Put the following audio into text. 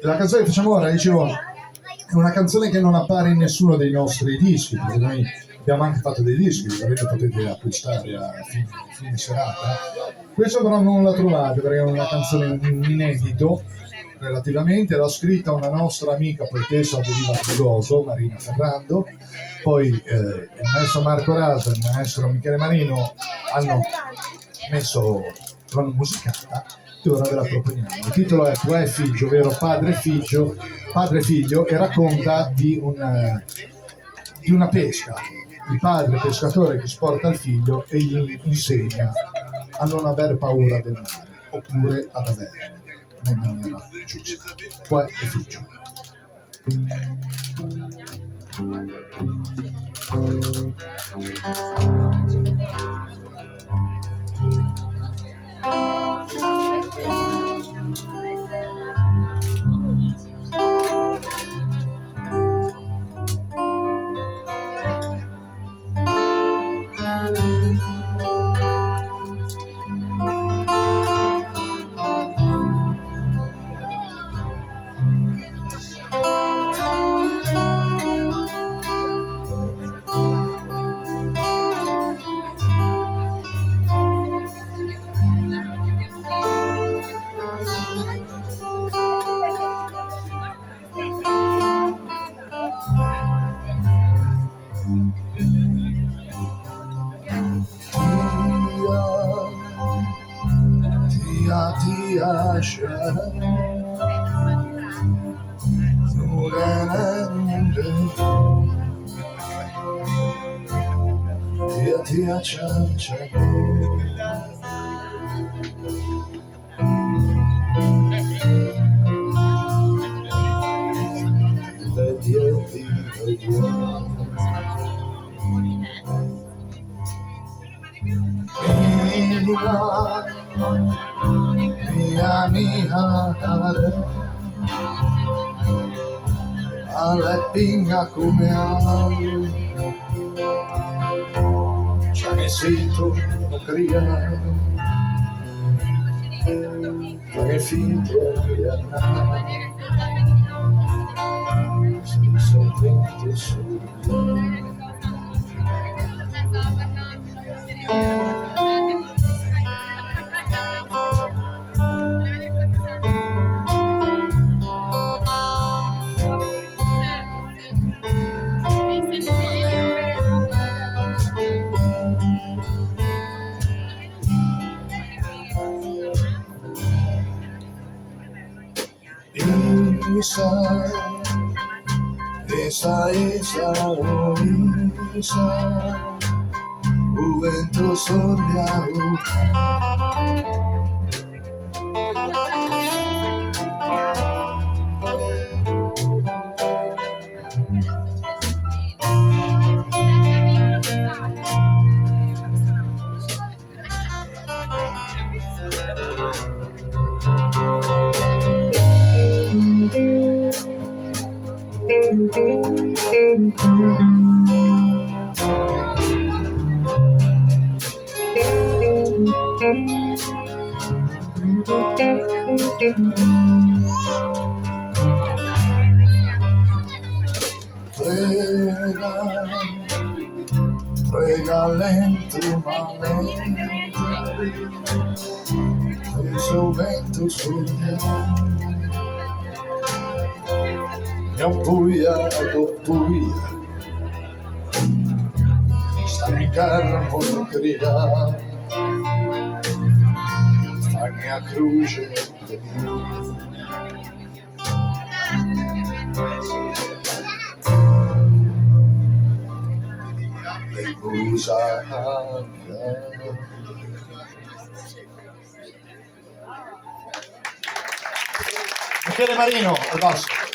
La canzone che facciamo ora, dicevo, è una canzone che non appare in nessuno dei nostri dischi, perché noi abbiamo anche fatto dei dischi, li potete acquistare a fine serata. Questo però non la trovate perché è una canzone, un inedito relativamente, l'ha scritta una nostra amica poetessa di Riva Trigoso, Marina Ferrando, poi il maestro Marco Rasa e il maestro Michele Marino l'hanno musicata e ora ve la proponiamo. Il titolo è Tua e figlio, ovvero padre e figlio, e racconta di una pesca. Il padre pescatore che sporta il figlio e gli insegna a non aver paura del mare, oppure ad avere in maniera giusta. Tua e figlio. Tia Shara Tia Chacha mia care alle pinga come amo ya necesito no cría no me filtro Isa, o vento soleado Prega lento ma lento il suo vento soleado mi appuia sta in carro con cria fangi a cruce Michele Marino al basso.